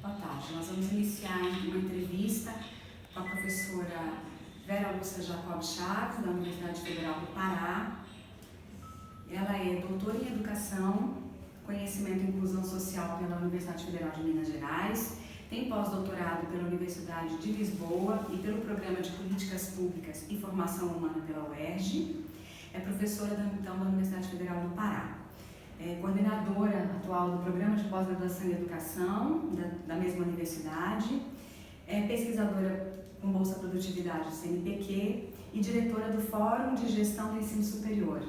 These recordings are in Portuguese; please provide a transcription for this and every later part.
Boa tarde. Nós vamos iniciar uma entrevista com a professora Vera Lúcia Jacob Chaves, da Universidade Federal do Pará. Ela é doutora em Educação, Conhecimento e Inclusão Social pela Universidade Federal de Minas Gerais, tem pós-doutorado pela Universidade de Lisboa e pelo Programa de Políticas Públicas e Formação Humana pela UERJ. É professora da Universidade Federal do Pará. É coordenadora atual do Programa de Pós-Graduação em Educação da mesma universidade. É pesquisadora com Bolsa Produtividade CNPq e diretora do Fórum de Gestão do Ensino Superior.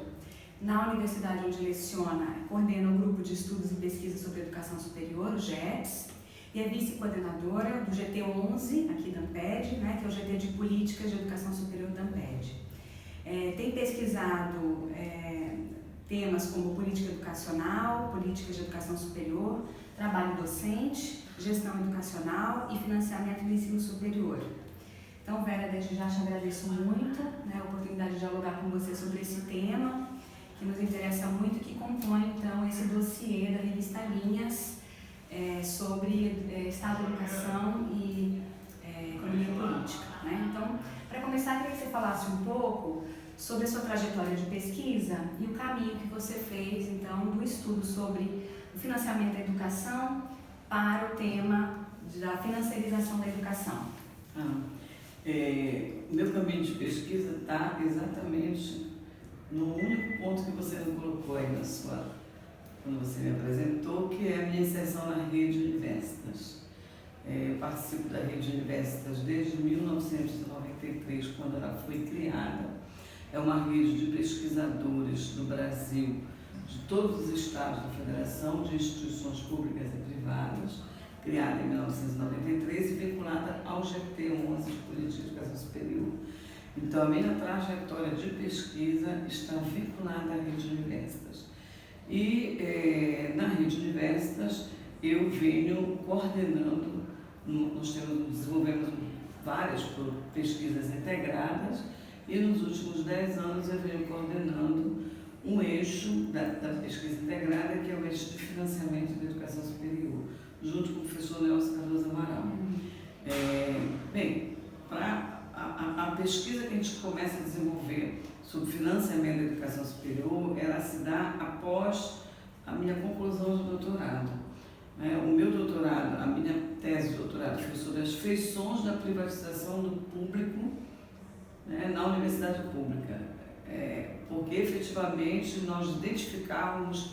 Na universidade onde leciona, coordena o Grupo de Estudos e Pesquisa sobre Educação Superior, o GEPS, e é vice-coordenadora do GT11, aqui da Amped, que é o GT de Políticas de Educação Superior da Amped. Tem pesquisado temas como política educacional, políticas de educação superior, trabalho docente, gestão educacional e financiamento do ensino superior. Então, Vera, desde já te agradeço muito a oportunidade de dialogar com você sobre esse tema, que nos interessa muito e que compõe, então, esse dossiê da revista Linhas sobre Estado da Educação e Economia Política. Então, para começar, eu queria que você falasse um pouco sobre a sua trajetória de pesquisa e o caminho que você fez, então, do estudo sobre o financiamento da educação para o tema da financiarização da educação. O meu caminho de pesquisa está exatamente no único ponto que você não colocou aí quando você me apresentou, que é a minha inserção na Rede Universitas. Eu participo da Rede Universitas desde 1993, quando ela foi criada. É uma rede de pesquisadores do Brasil, de todos os estados da Federação, de instituições públicas e privadas, criada em 1993 e vinculada ao GT11 de Política de Educação Superior. Então, a minha trajetória de pesquisa está vinculada à Rede Universitas. E na Rede Universitas eu venho coordenando, nós desenvolvemos várias pesquisas integradas, e nos últimos 10 anos eu venho coordenando um eixo da pesquisa integrada, que é o eixo de financiamento da educação superior, junto com o professor Nelson Cardoso Amaral. A pesquisa que a gente começa a desenvolver sobre financiamento da educação superior, ela se dá após a minha conclusão de doutorado. O meu doutorado, a minha tese de doutorado foi sobre as feições da privatização do público na universidade pública, porque efetivamente nós identificávamos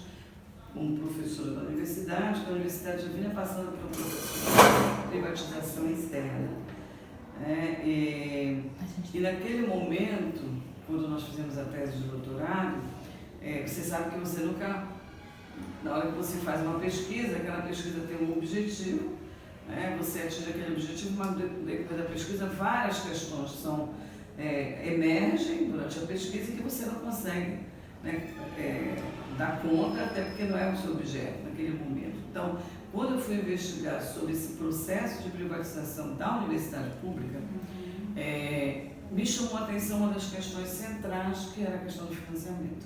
como professora da universidade que a universidade já vinha passando por um processo de privatização externa. E naquele momento, quando nós fizemos a tese de doutorado, você sabe que você nunca, na hora que você faz uma pesquisa, aquela pesquisa tem um objetivo, você atinge aquele objetivo, mas depois da pesquisa várias questões emergem durante a pesquisa que você não consegue dar conta, até porque não é o seu objeto naquele momento. Então, quando eu fui investigar sobre esse processo de privatização da universidade pública, me chamou a atenção uma das questões centrais, que era a questão do financiamento.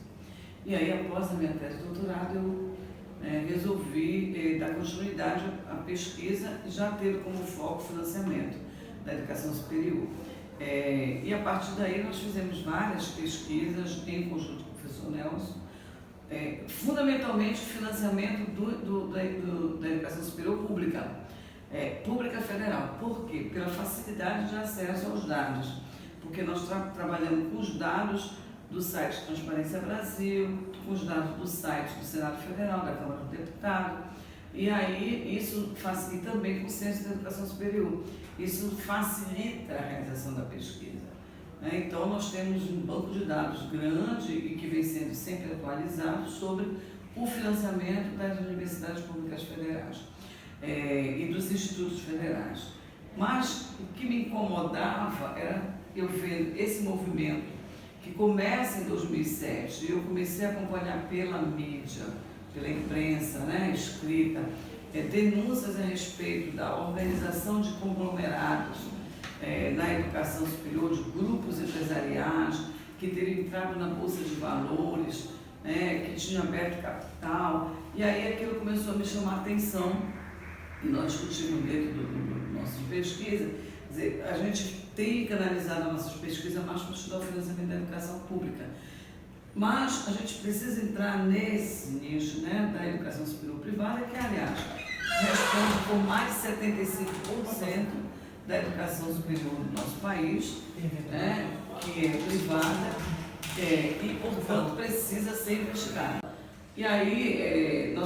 E aí, após a minha tese de doutorado, eu resolvi dar continuidade à pesquisa, já tendo como foco o financiamento da educação superior. E a partir daí nós fizemos várias pesquisas em conjunto com o professor Nelson, fundamentalmente o financiamento da educação superior pública, pública federal. Por quê? Pela facilidade de acesso aos dados, porque nós trabalhamos com os dados do site Transparência Brasil, com os dados do site do Senado Federal, da Câmara do Deputado, e aí isso facilita também com o Censo da Educação Superior. Isso facilita a realização da pesquisa. Então, nós temos um banco de dados grande e que vem sendo sempre atualizado sobre o financiamento das universidades públicas federais e dos institutos federais. Mas o que me incomodava era eu ver esse movimento que começa em 2007, e eu comecei a acompanhar pela mídia, pela imprensa escrita, denúncias a respeito da organização de conglomerados na educação superior, de grupos empresariais que teriam entrado na Bolsa de Valores, que tinham aberto capital, e aí aquilo começou a me chamar a atenção e nós discutimos dentro do nosso pesquisa, quer dizer, a gente tem canalizado nossas pesquisas mais para estudar o financiamento da educação pública. Mas a gente precisa entrar nesse nicho, né, da educação superior privada, que, aliás, responde por mais de 75% da educação superior do nosso país, né, que é privada e, portanto, precisa ser investigada. E aí, eu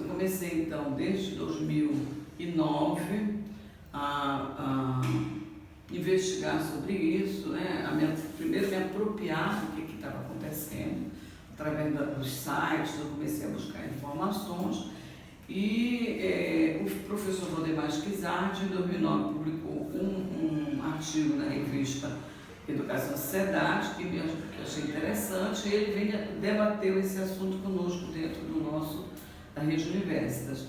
comecei, então, desde 2009, a investigar sobre isso, né, primeiro me apropriar do que estava acontecendo, através dos sites, eu comecei a buscar informações, e o professor Valdemar Schizardi, em 2009, publicou um artigo na revista Educação e Sociedade, que achei interessante, e ele debateu esse assunto conosco dentro da Rede Universitas.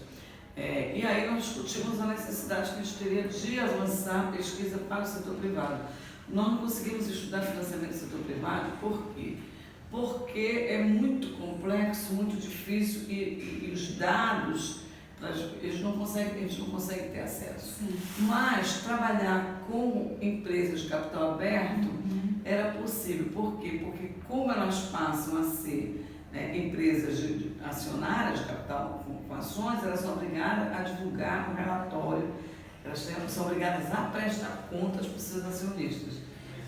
E aí nós discutimos a necessidade que a gente teria de avançar a pesquisa para o setor privado. Nós não conseguimos estudar financiamento do setor privado, por quê? Porque é muito complexo, muito difícil e os dados, eles não conseguem ter acesso. Sim. Mas trabalhar com empresas de capital aberto era possível. Por quê? Porque como elas passam a ser empresas acionárias de capital com ações, elas são obrigadas a divulgar um relatório, elas são obrigadas a prestar contas para os seus acionistas.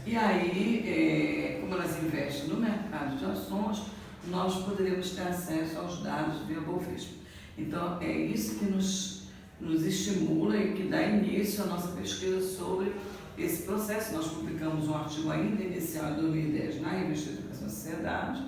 E aí, como elas investem no mercado de ações, nós poderíamos ter acesso aos dados via Bovespa. Então, é isso que nos estimula e que dá início à nossa pesquisa sobre esse processo. Nós publicamos um artigo ainda inicial em 2010 na revista Educação e Sociedade,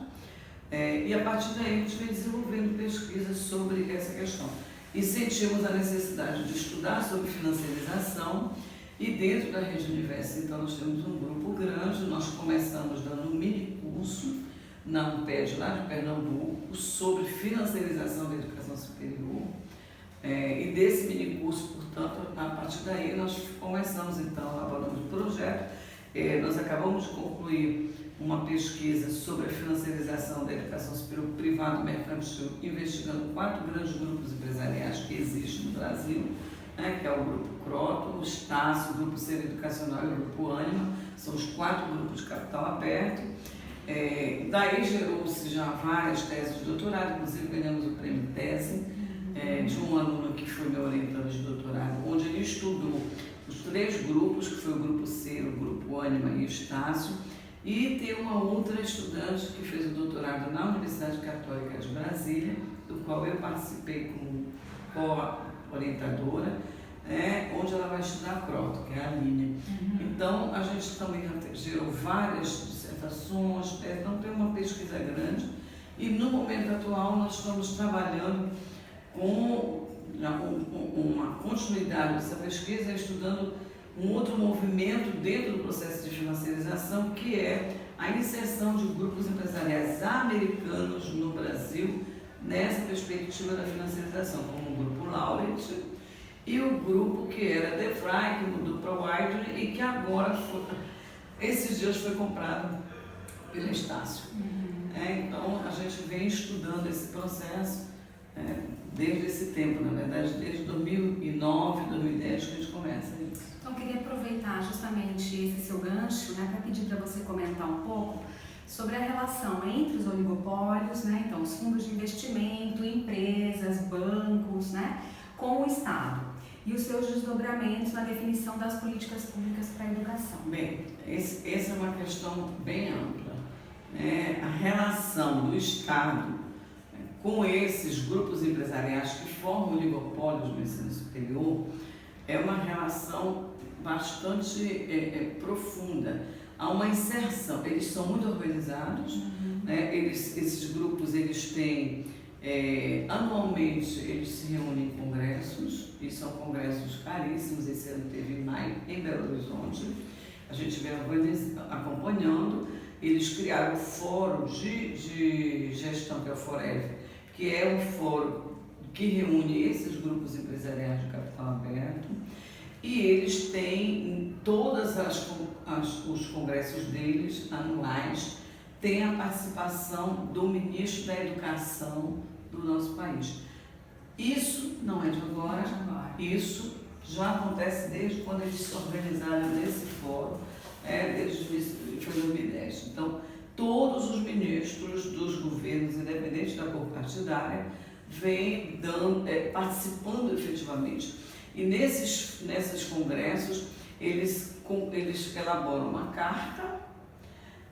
e a partir daí a gente vem desenvolvendo pesquisas sobre essa questão. E sentimos a necessidade de estudar sobre financiarização, e dentro da Rede Universitas, então, nós temos um grupo grande. Nós começamos dando um mini curso na UMPED, lá de Pernambuco, sobre financiarização da educação superior. E desse mini curso, portanto, a partir daí nós começamos, então, elaborando o projeto. Nós acabamos de concluir uma pesquisa sobre a financiarização da educação superior privada e mercantil, investigando 4 grandes grupos empresariais que existem no Brasil, que é o Grupo Croton, o Estácio, o Grupo Ser Educacional e o Grupo Ânima. São os 4 grupos de capital aberto. Daí gerou-se já várias teses de doutorado, inclusive ganhamos o prêmio tese de um aluno que foi meu orientador de doutorado, onde ele estudou os 3 grupos, que foi o Grupo Ser, o Grupo Ânima e o Estácio, e tem uma outra estudante que fez o doutorado na Universidade Católica de Brasília, do qual eu participei como co-orientadora, onde ela vai estudar Croton, que é a Aline. Então, a gente também gerou várias dissertações, então tem uma pesquisa grande, e no momento atual nós estamos trabalhando com uma continuidade dessa pesquisa, estudando um outro movimento dentro do processo de financiarização, que é a inserção de grupos empresariais americanos no Brasil nessa perspectiva da financiarização, como o Grupo Laureate e o grupo que era DeVry, que mudou para o Widener e que agora, esses dias, foi comprado pela Estácio. Então, a gente vem estudando esse processo desde esse tempo, na verdade, desde 2009, 2010 que a gente começa isso. Então, eu queria aproveitar justamente esse seu gancho, para pedir para você comentar um pouco sobre a relação entre os oligopólios, então os fundos de investimento, empresas, bancos, com o Estado e os seus desdobramentos na definição das políticas públicas para a educação. Bem, essa é uma questão bem ampla. A relação do Estado com esses grupos empresariais que formam oligopólios no ensino superior é uma relação bastante profunda. Há uma inserção, eles são muito organizados, esses grupos eles têm, anualmente eles se reúnem em congressos, e são congressos caríssimos. Esse ano teve em maio em Belo Horizonte, a gente vem acompanhando. Eles criaram o Fórum de Gestão, que é o FOREV, que é um fórum que reúne esses grupos empresariais de capital aberto, e eles têm todas os congressos deles anuais, tem a participação do ministro da Educação do nosso país. Isso não é de agora, Agora. isso já acontece desde quando eles se organizaram nesse fórum, desde o início, foi 2010. Então, todos os ministros dos governos, independente da cor partidária, vêm participando efetivamente. E nesses congressos, eles elaboram uma carta,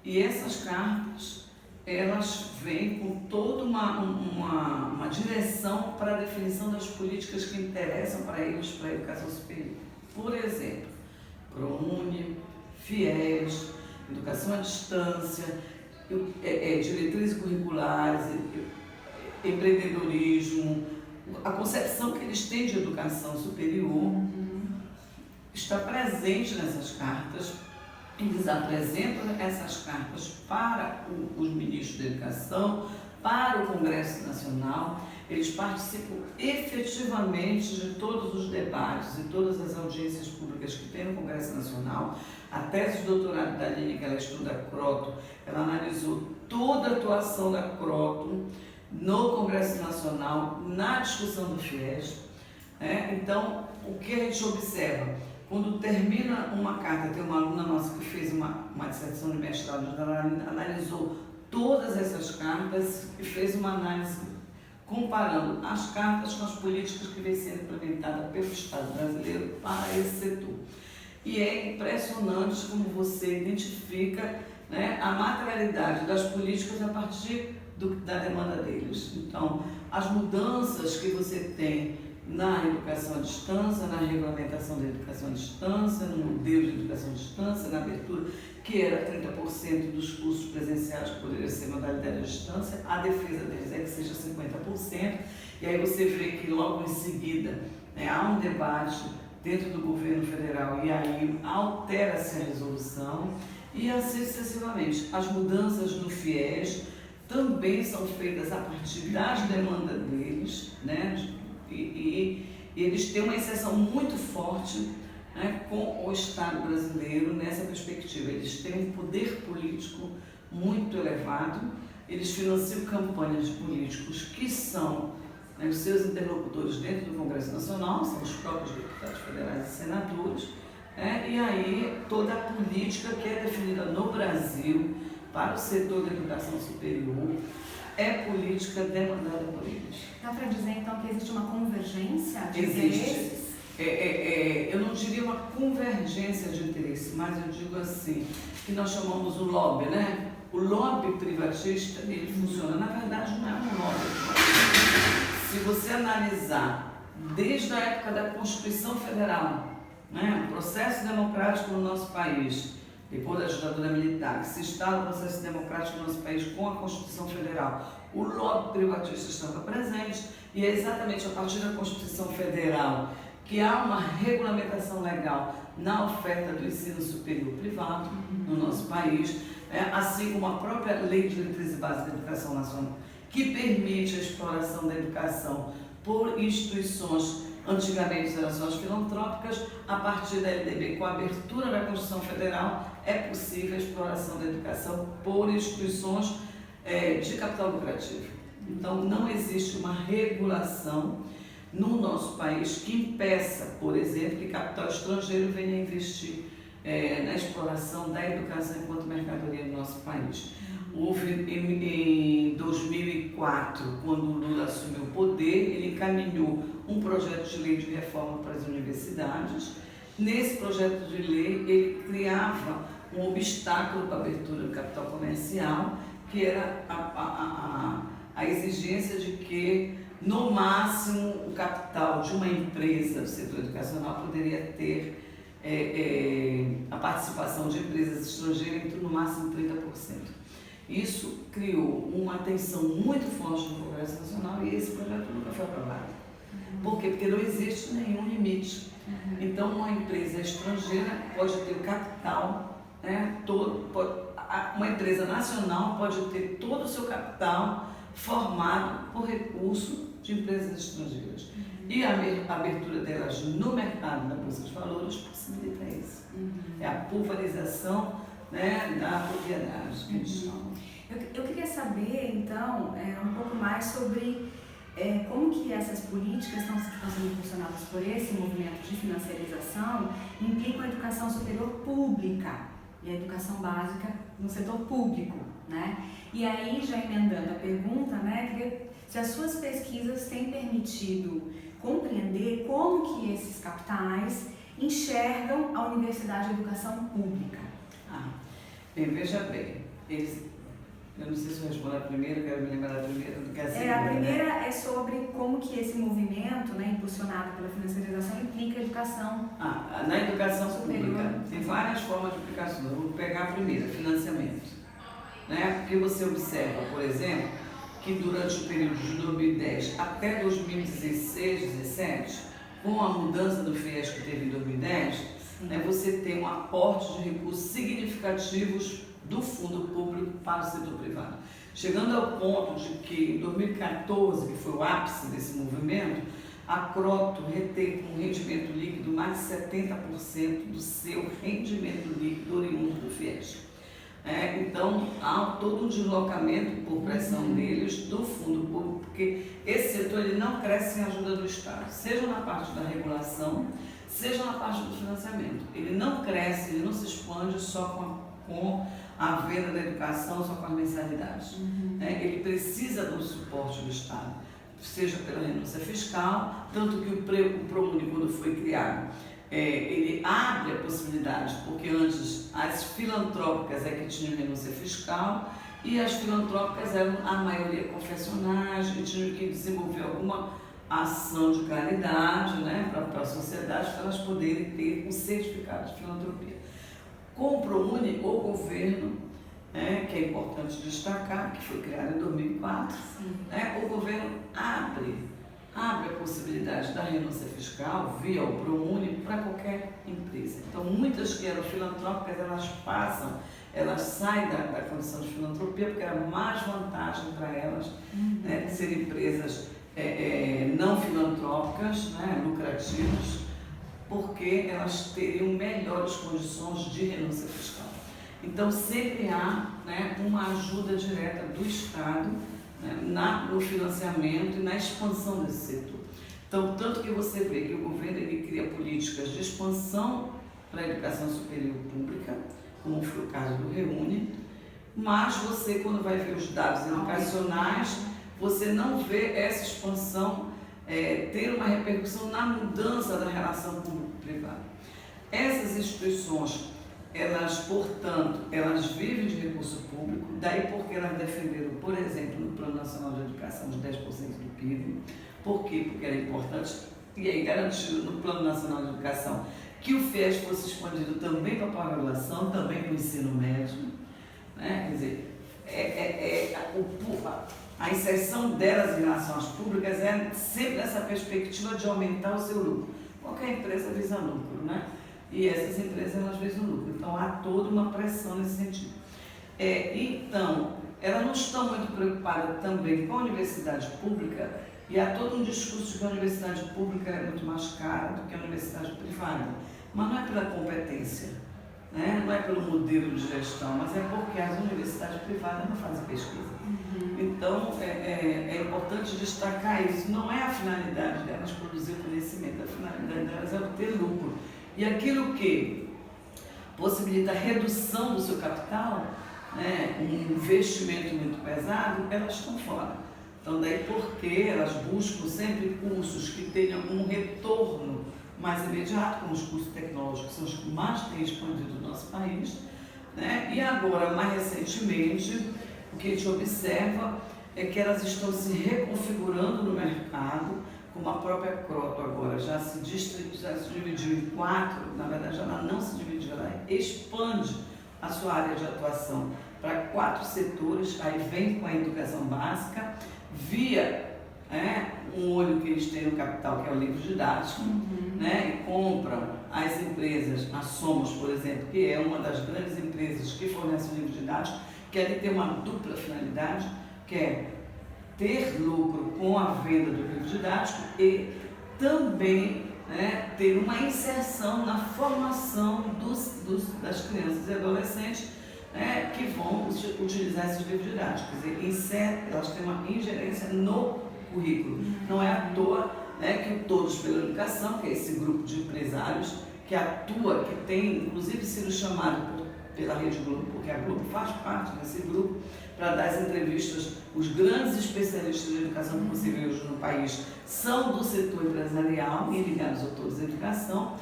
e essas cartas, elas vêm com toda uma direção para a definição das políticas que interessam para eles, para a educação superior. Por exemplo, ProUni, FIES, educação à distância, diretrizes curriculares, empreendedorismo, a concepção que eles têm de educação superior está presente nessas cartas. Eles apresentam essas cartas para os ministros da educação, para o Congresso Nacional. Eles participam efetivamente de todos os debates e todas as audiências públicas que tem no Congresso Nacional. A tese de doutorado da Aline, que ela estuda a Croton, ela analisou toda a atuação da Croton no Congresso Nacional, na discussão do FIES. Então, o que a gente observa? Quando termina uma carta, tem uma aluna nossa que fez uma dissertação de mestrado, onde ela analisou todas essas cartas e fez uma análise comparando as cartas com as políticas que vêm sendo implementadas pelo Estado brasileiro para esse setor. E é impressionante como você identifica, a materialidade das políticas a partir da demanda deles. Então, as mudanças que você tem na educação à distância, na regulamentação da educação à distância, no modelo de educação à distância, na abertura, que era 30% dos cursos presenciais que poderia ser modalidade à distância, a defesa deles é que seja 50%, e aí você vê que logo em seguida há um debate dentro do governo federal e aí altera-se a resolução, e assim sucessivamente. As mudanças no FIES também são feitas a partir das demandas deles, E eles têm uma inserção muito forte com o Estado brasileiro nessa perspectiva. Eles têm um poder político muito elevado, eles financiam campanhas de políticos que são os seus interlocutores dentro do Congresso Nacional, são os próprios deputados federais e senadores, e aí toda a política que é definida no Brasil para o setor da educação superior é política demandada por eles. Dá para dizer, então, que existe uma convergência de interesses? Existe. Eu não diria uma convergência de interesse, mas eu digo assim, que nós chamamos o lobby, O lobby privatista, ele funciona. Na verdade, não é um lobby. Se você analisar desde a época da Constituição Federal, o processo democrático no nosso país, depois da ditadura militar, que se instala o processo democrático no nosso país com a Constituição Federal, o lobby privatista estava presente, e é exatamente a partir da Constituição Federal que há uma regulamentação legal na oferta do ensino superior privado no nosso país, assim como a própria Lei de Diretrizes Básicas da Educação Nacional, que permite a exploração da educação por instituições, antigamente eram só as filantrópicas. A partir da LDB, com a abertura da Constituição Federal, é possível a exploração da educação por instituições de capital lucrativo. Então, não existe uma regulação no nosso país que impeça, por exemplo, que capital estrangeiro venha investir na exploração da educação enquanto mercadoria no nosso país. Houve em 2004, quando o Lula assumiu o poder, ele encaminhou um projeto de lei de reforma para as universidades. Nesse projeto de lei, ele criava um obstáculo para a abertura do capital comercial, que era a exigência de que, no máximo, o capital de uma empresa do setor educacional poderia ter a participação de empresas estrangeiras entre no máximo 30%. Isso criou uma tensão muito forte no Congresso Nacional e esse projeto nunca foi aprovado. Por quê? Porque não existe nenhum limite. Então, uma empresa estrangeira pode ter o capital, uma empresa nacional pode ter todo o seu capital formado por recurso de empresas estrangeiras. E a abertura delas no mercado da Bolsa de Valores possibilita isso. É a pulverização da propriedade que eles chamam. Eu queria saber, então, um pouco mais sobre como que essas políticas que estão sendo impulsionadas por esse movimento de financiarização implicam a educação superior pública e a educação básica no setor público, né? E aí, já emendando a pergunta, né, se as suas pesquisas têm permitido compreender como que esses capitais enxergam a Universidade de Educação Pública. Bem, veja bem, eu não sei se eu respondo a primeira, quero me lembrar da primeira do que a segunda. A primeira é sobre como que esse movimento, né, impulsionado pela financiarização, implica a educação na educação superior. Pública. Tem várias formas de aplicação. Eu vou pegar a primeira, financiamento. Né? Porque você observa, por exemplo, que durante o período de 2010 até 2016, 2017, com a mudança do FIES que teve em 2010, né, você tem um aporte de recursos significativos do fundo público para o setor privado. Chegando ao ponto de que em 2014, que foi o ápice desse movimento, a Croto retém um rendimento líquido mais de 70% do seu rendimento líquido oriundo do FIES. Então, há todo um deslocamento por pressão deles do fundo público, porque esse setor ele não cresce sem a ajuda do Estado, seja na parte da regulação, seja na parte do financiamento. Ele não cresce, ele não se expande só com a venda da educação, só com as mensalidades. Ele precisa do suporte do Estado, seja pela renúncia fiscal, tanto que o ProUni, quando foi criado, ele abre a possibilidade, porque antes as filantrópicas é que tinham renúncia fiscal e as filantrópicas eram a maioria confessionais e tinham que desenvolver alguma ação de caridade, né, para a sociedade, para elas poderem ter um certificado de filantropia. Com o ProUni, o governo, que é importante destacar, que foi criado em 2004, o governo abre a possibilidade da renúncia fiscal via o ProUni para qualquer empresa. Então, muitas que eram filantrópicas, elas saem da condição de filantropia porque era mais vantagem para elas de serem empresas não filantrópicas, lucrativas, porque elas teriam melhores condições de renúncia fiscal. Então, sempre há uma ajuda direta do Estado no financiamento e na expansão desse setor. Então, tanto que você vê que o governo ele cria políticas de expansão para a educação superior pública, como foi o caso do REUNI, mas você, quando vai ver os dados educacionais, você não vê essa expansão ter uma repercussão na mudança da relação público-privada. Essas instituições, elas, portanto, elas vivem de recurso público, daí porque elas defenderam, por exemplo, no Plano Nacional de Educação de 10% do PIB. Por quê? Porque era importante, e aí garantido no Plano Nacional de Educação, que o FIES fosse expandido também para a pós-graduação, também para o ensino médio. Quer dizer, a inserção delas em relação às públicas é sempre nessa perspectiva de aumentar o seu lucro. Qualquer empresa visa lucro, E essas empresas, elas visam lucro. Então, há toda uma pressão nesse sentido. Então, elas não estão muito preocupadas também com a universidade pública e há todo um discurso de que a universidade pública é muito mais cara do que a universidade privada. Mas não é pela competência, não é pelo modelo de gestão, mas é porque as universidades privadas não fazem pesquisa. Então, é importante destacar isso. Não é a finalidade delas produzir conhecimento, a finalidade delas é obter lucro. E aquilo que possibilita a redução do seu capital, um investimento muito pesado, elas estão fora. Então, daí porque elas buscam sempre cursos que tenham um retorno mais imediato, como os cursos tecnológicos, que são os que mais têm expandido no nosso país. E agora, mais recentemente, o que a gente observa é que elas estão se reconfigurando no mercado, como a própria Croto agora já se dividiu em 4, na verdade ela não se dividiu, ela expande a sua área de atuação para 4 setores, aí vem com a educação básica, via um olho que eles têm no capital, que é o livro didático, e compram as empresas, a Somos, por exemplo, que é uma das grandes empresas que fornece o livro didático, que ali tem uma dupla finalidade, que é ter lucro com a venda do livro didático e também ter uma inserção na formação das crianças e adolescentes que vão utilizar esses livros didáticos. Quer dizer, elas têm uma ingerência no currículo. Não é à toa, né, que o Todos pela Educação, que é esse grupo de empresários que atua, que tem inclusive sido chamado pela Rede Globo, porque a Globo faz parte desse grupo, para dar as entrevistas. Os grandes especialistas de educação que você vê hoje no país são do setor empresarial e ligados a Todos a Educação.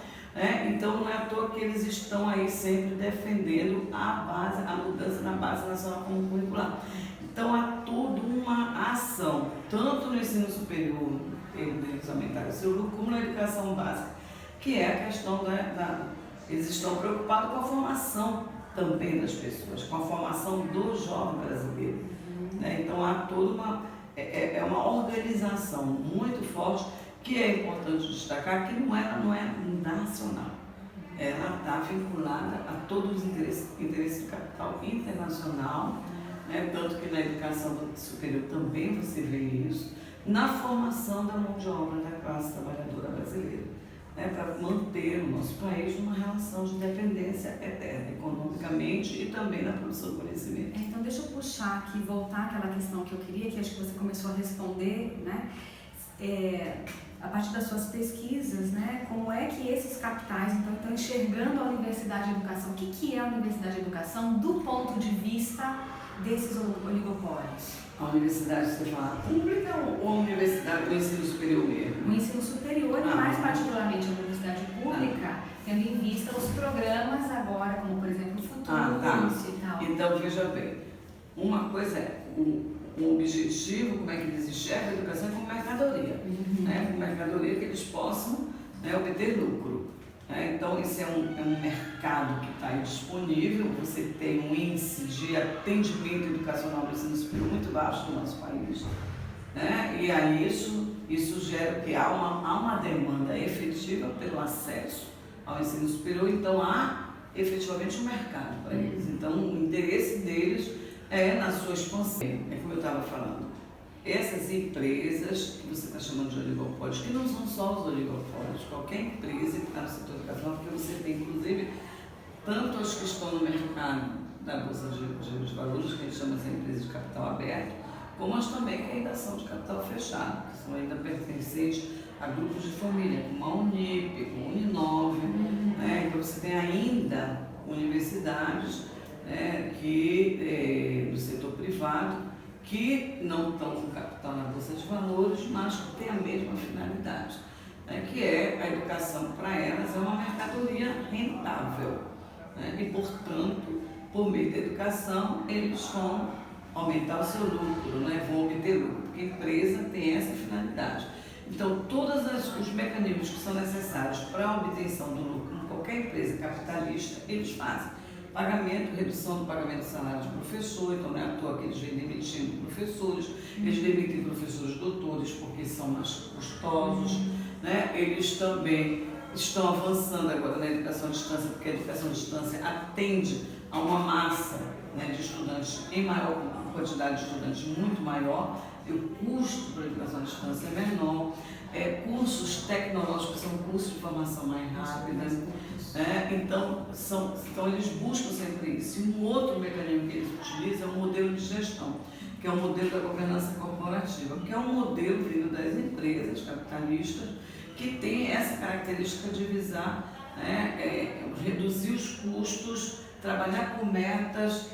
Então não é à toa que eles estão aí sempre defendendo a mudança na base nacional comum curricular. Então há toda uma ação, tanto no ensino superior, eles aumentaram o seu lucro, como na educação básica, que é a questão eles estão preocupados com a formação também das pessoas, com a formação do jovem brasileiro. Então há toda uma organização muito forte, que é importante destacar que ela não é nacional. Ela está vinculada a todos os interesses do capital internacional, tanto que na educação superior também você vê isso, na formação da mão de obra da classe trabalhadora brasileira, para manter o nosso país numa relação de dependência eterna, economicamente e também na produção do conhecimento. Então deixa eu puxar aqui, voltar àquela questão que eu queria, que acho que você começou a responder, a partir das suas pesquisas, como é que esses capitais estão enxergando a Universidade de Educação? O que é a Universidade de Educação do ponto de vista desses oligopólios? A universidade, você fala pública ou a universidade do ensino superior mesmo? O ensino superior e mais particularmente a universidade pública, tendo em vista os programas agora, como por exemplo o Futuro e tal. Então veja bem, uma coisa é o objetivo, como é que eles enxergam a educação como mercadoria, como mercadoria que eles possam obter lucro. Então esse é um mercado que está aí disponível, você tem um índice de atendimento educacional do ensino superior muito baixo no nosso país, e aí isso gera que há uma demanda efetiva pelo acesso ao ensino superior, então há efetivamente um mercado para eles, então o interesse deles é na sua expansão. É como eu estava falando, essas empresas que você está chamando de oligopólios, que não são só os oligopólios, qualquer empresa que está no setor educacional, porque você tem inclusive tanto as que estão no mercado da Bolsa de Valores, que a gente chama de empresas de capital aberto, como as também que ainda são de capital fechado, que são ainda pertencentes a grupos de família, como a Unip, como a Uninove, então você tem ainda universidades do setor privado, que não estão com capital na Bolsa de Valores, mas que têm a mesma finalidade, que é a educação para elas é uma mercadoria rentável, e, portanto, por meio da educação, eles vão aumentar o seu lucro, vão obter lucro, porque a empresa tem essa finalidade. Então, todos os mecanismos que são necessários para a obtenção do lucro em qualquer empresa capitalista, eles fazem. Pagamento, redução do pagamento de salário de professor, então não é à toa que eles vêm demitindo professores, eles demitem professores doutores porque são mais custosos, eles também estão avançando agora na educação à distância, porque a educação à distância atende a uma massa de estudantes em maior quantidade de estudantes muito maior, e o custo para a educação à distância é menor, cursos tecnológicos são cursos de formação mais rápida, então eles buscam sempre isso. E um outro mecanismo que eles utilizam é o modelo de gestão, que é o modelo da governança corporativa, que é um modelo vindo das empresas capitalistas que tem essa característica de visar reduzir os custos, trabalhar com metas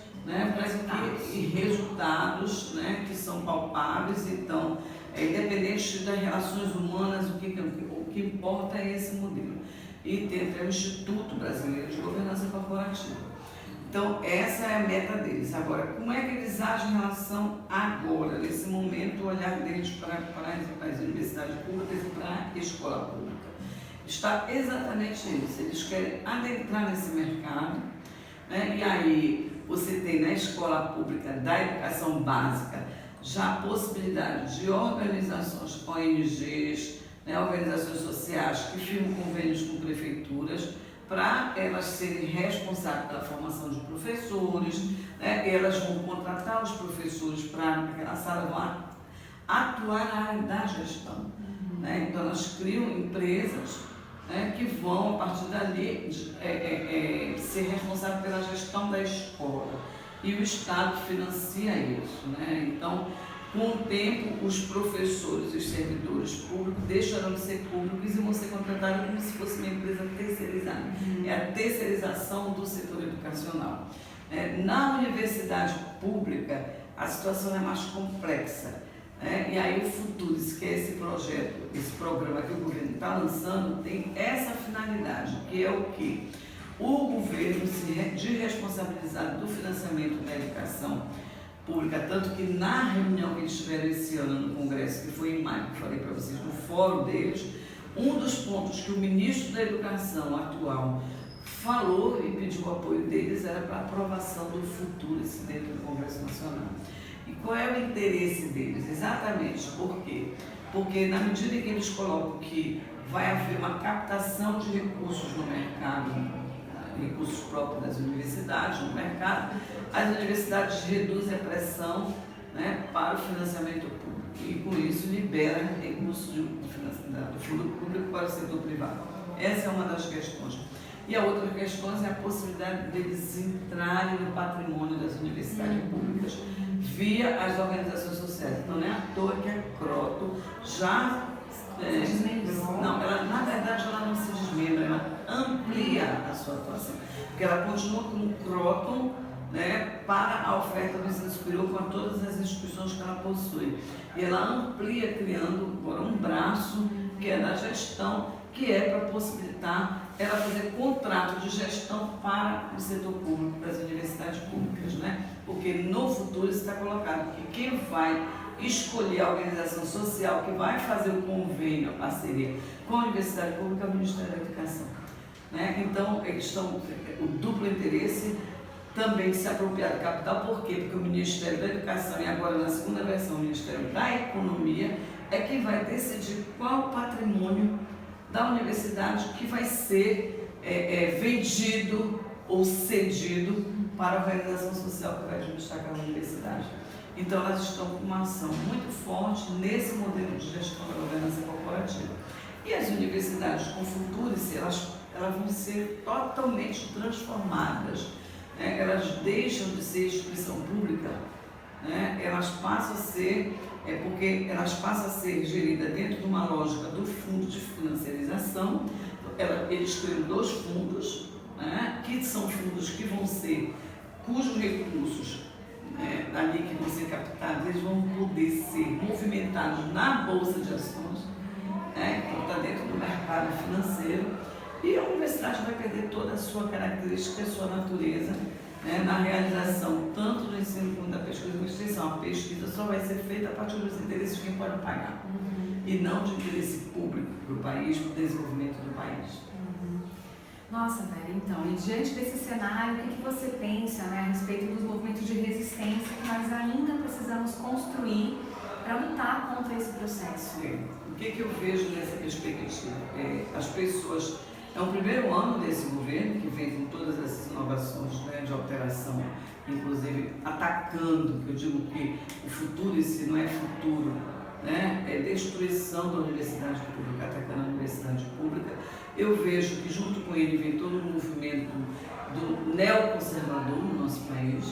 e resultados que são palpáveis. Então, independente das relações humanas, o que importa é esse modelo. E tem até o Instituto Brasileiro de Governança Corporativa. Então, essa é a meta deles. Agora, como é que eles agem em relação agora, nesse momento, o olhar deles para as universidades públicas e para a escola pública? Está exatamente isso. Eles querem adentrar nesse mercado, e aí você tem na escola pública da educação básica já a possibilidade de organizações, ONGs, organizações sociais que firmam convênios com prefeituras para elas serem responsáveis pela formação de professores, elas vão contratar os professores para naquela sala, vão atuar na área da gestão. Então elas criam empresas que vão, a partir dali, ser responsáveis pela gestão da escola. E o Estado financia isso. Então, Com o tempo, os professores e os servidores públicos deixarão de ser públicos e vão ser contratados como se fosse uma empresa terceirizada. É a terceirização do setor educacional. Na universidade pública, a situação é mais complexa. E aí o Futuris, que é esse projeto, esse programa que o governo está lançando, tem essa finalidade, que é o quê? O governo se desresponsabilizar do financiamento da educação pública, tanto que na reunião que eles tiveram esse ano no Congresso, que foi em maio, que eu falei para vocês, no fórum deles, um dos pontos que o ministro da Educação atual falou e pediu o apoio deles era para a aprovação do Futuris dentro do Congresso Nacional. E qual é o interesse deles? Exatamente, por quê? Porque na medida em que eles colocam que vai haver uma captação de recursos no mercado, recursos próprios das universidades no mercado, as universidades reduzem a pressão, né, para o financiamento público e com isso libera recursos do fundo público para o setor privado. Essa é uma das questões. E a outra questão é a possibilidade deles entrarem no patrimônio das universidades públicas via as organizações sociais. Então não é à toa que a Croton já não, ela, na verdade ela não se desmembra, ela amplia a sua atuação, porque ela continua como Croton, né, para a oferta do ensino superior com todas as instituições que ela possui. E ela amplia, criando agora um braço que é da gestão, que é para possibilitar ela fazer contrato de gestão para o setor público, para as universidades públicas, né? Porque no futuro está colocado que quem vai escolher a organização social que vai fazer o convênio, a parceria com a universidade pública é o Ministério da Educação, né? Então, eles estão o duplo interesse também de se apropriar do capital. Por quê? Porque o Ministério da Educação e agora na segunda versão o Ministério da Economia é quem vai decidir qual o patrimônio da universidade que vai ser vendido ou cedido para a organização social que vai administrar aquela universidade. Então, elas estão com uma ação muito forte nesse modelo de gestão da governança corporativa. E as universidades com Futuris, elas vão ser totalmente transformadas, né? Elas deixam de ser instituição pública, né? Elas passam a ser, porque elas passam a ser geridas dentro de uma lógica do fundo de financiarização. Eles criam 2 fundos, né? Que são fundos que vão ser, cujos recursos ali que vão ser captados, eles vão poder ser movimentados na Bolsa de Ações, né, que está dentro do mercado financeiro, e a universidade vai perder toda a sua característica, a sua natureza, né, na realização tanto do ensino como da pesquisa e extensão. A pesquisa só vai ser feita a partir dos interesses de quem pode pagar, e não de interesse público para o país, para o desenvolvimento do país. Nossa, Vera, então, e diante desse cenário, o que você pensa, né, a respeito dos movimentos de resistência que nós ainda precisamos construir para lutar contra esse processo? O que eu vejo nessa perspectiva? As pessoas, é o primeiro ano desse governo que vem com todas essas inovações, né, de alteração, inclusive atacando, que eu digo que o futuro em si não é futuro, né, é destruição da universidade pública, atacando a universidade pública. Eu vejo que junto com ele vem todo o movimento do neoconservador no nosso país,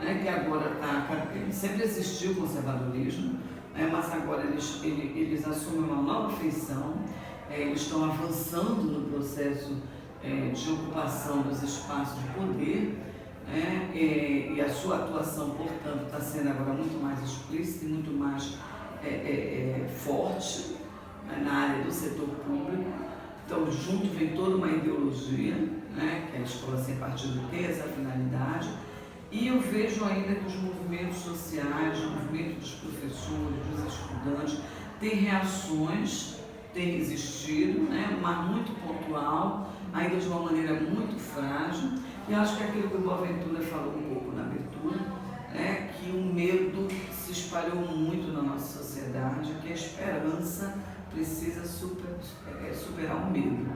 né, que agora sempre existiu o conservadorismo, né, mas agora eles assumem uma nova feição, eles estão avançando no processo de ocupação dos espaços de poder, né, e a sua atuação, portanto, está sendo agora muito mais explícita e muito mais forte, né, na área do setor público. Então, junto vem toda uma ideologia, né, que a escola sem partido tem essa finalidade, e eu vejo ainda que os movimentos sociais, o movimento dos professores, dos estudantes, tem reações, tem existido, né, mas muito pontual, ainda de uma maneira muito frágil, e acho que aquilo que o Boaventura falou um pouco na abertura, né, que o medo se espalhou muito na nossa sociedade, que a esperança precisa superar o medo.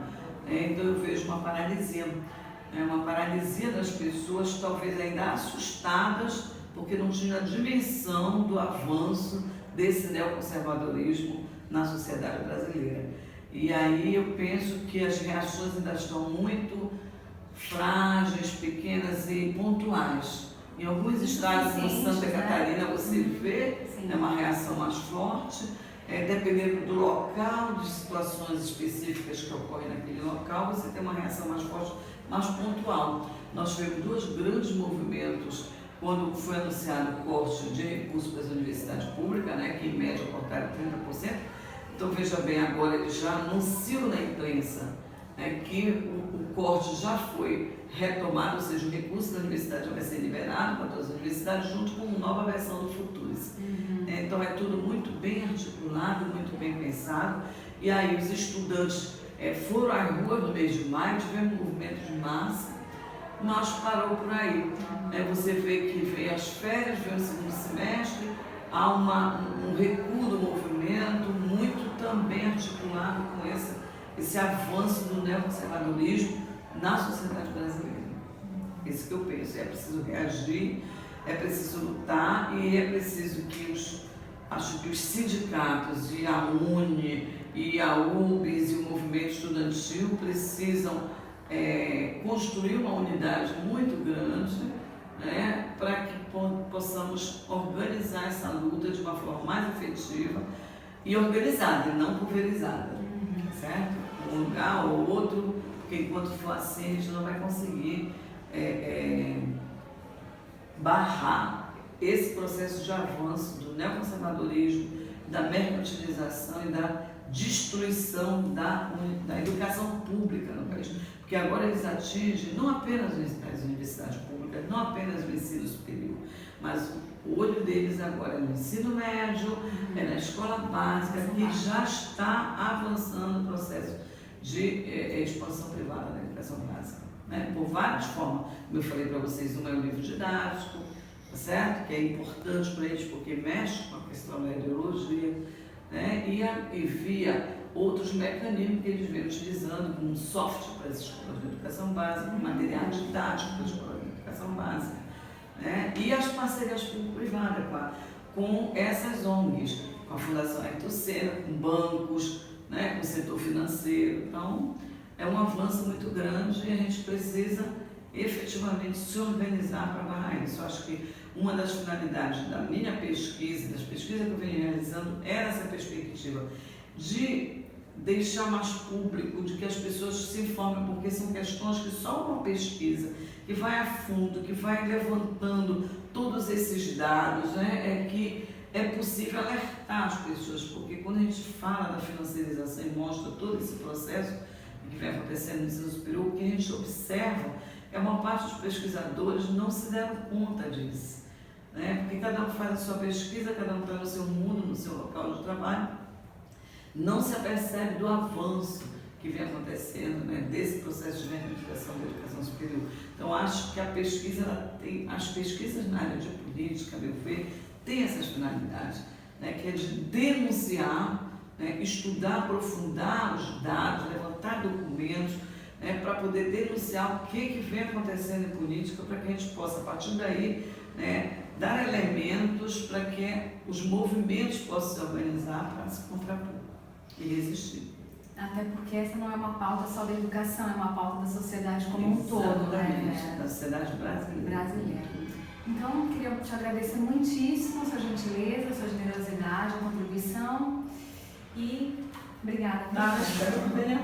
Então eu vejo uma paralisia das pessoas, talvez ainda assustadas, porque não tinham a dimensão do avanço desse neoconservadorismo na sociedade brasileira. E aí eu penso que as reações ainda estão muito frágeis, pequenas e pontuais. Em alguns estados, como Santa Catarina, você vê Sim. É uma reação mais forte, dependendo do local, de situações específicas que ocorrem naquele local, você tem uma reação mais forte, mais pontual. Nós tivemos dois grandes movimentos quando foi anunciado o corte de recursos para as universidades públicas, né, que em média cortaram 30%. Então, veja bem, agora eles já anunciam na imprensa, né, que o corte já foi retomado, ou seja, o recurso da universidade já vai ser liberado para todas as universidades, junto com uma nova versão do Futuris. Então, é tudo muito bem articulado, muito bem pensado. E aí, os estudantes foram à rua no mês de maio, tivemos um movimento de massa, mas parou por aí. Você vê que vem as férias, vem o segundo semestre, há um recuo do movimento, muito também articulado com esse avanço do neoconservadorismo na sociedade brasileira. Isso que eu penso, é preciso reagir, é preciso lutar e é preciso que acho que os sindicatos e a UNE e a UBS e o movimento estudantil precisam construir uma unidade muito grande, né, para que possamos organizar essa luta de uma forma mais efetiva e organizada, e não pulverizada, certo? Um lugar ou outro, porque enquanto for assim a gente não vai conseguir barrar esse processo de avanço do neoconservadorismo, da mercantilização e da destruição da educação pública no país. Porque agora eles atingem não apenas as universidades públicas, não apenas o ensino superior, mas o olho deles agora é no ensino médio, é na escola básica, que já está avançando o processo de expansão privada da educação básica, né? Por várias formas. Como eu falei para vocês, uma é o livro didático, certo? Que é importante para eles porque mexe com a questão da ideologia, né? E via outros mecanismos que eles vêm utilizando, como software para as escolas de educação básica, material didático para as escolas de educação básica, né? E as parcerias público-privadas com essas ONGs, com a Fundação Ayrton Senna, com bancos, né? Com o setor financeiro. Então, é um avanço muito grande e a gente precisa efetivamente se organizar para barrar isso. Eu acho que uma das finalidades da minha pesquisa, das pesquisas que eu venho realizando, era essa perspectiva de deixar mais público, de que as pessoas se informem, porque são questões que só uma pesquisa que vai a fundo, que vai levantando todos esses dados, né, é que é possível alertar as pessoas, porque quando a gente fala da financiarização e mostra todo esse processo que vem acontecendo no ensino superior, o que a gente observa é uma parte dos pesquisadores não se deram conta disso, né? Porque cada um faz a sua pesquisa, cada um está no seu mundo, no seu local de trabalho, não se apercebe do avanço que vem acontecendo, né, desse processo de mercantilização da educação superior. Então, acho que as pesquisas na área de política, a meu ver, têm essas finalidades, né, que é de denunciar, né, estudar, aprofundar os dados, levantar documentos, né, para poder denunciar o que vem acontecendo em política, para que a gente possa, a partir daí, né, dar elementos para que os movimentos possam se organizar para se contrapor e resistir. Até porque essa não é uma pauta só da educação, é uma pauta da sociedade como um todo, né? Da sociedade brasileira. Então, eu queria te agradecer muitíssimo a sua gentileza, a sua generosidade, a contribuição e obrigada. Espero que tenha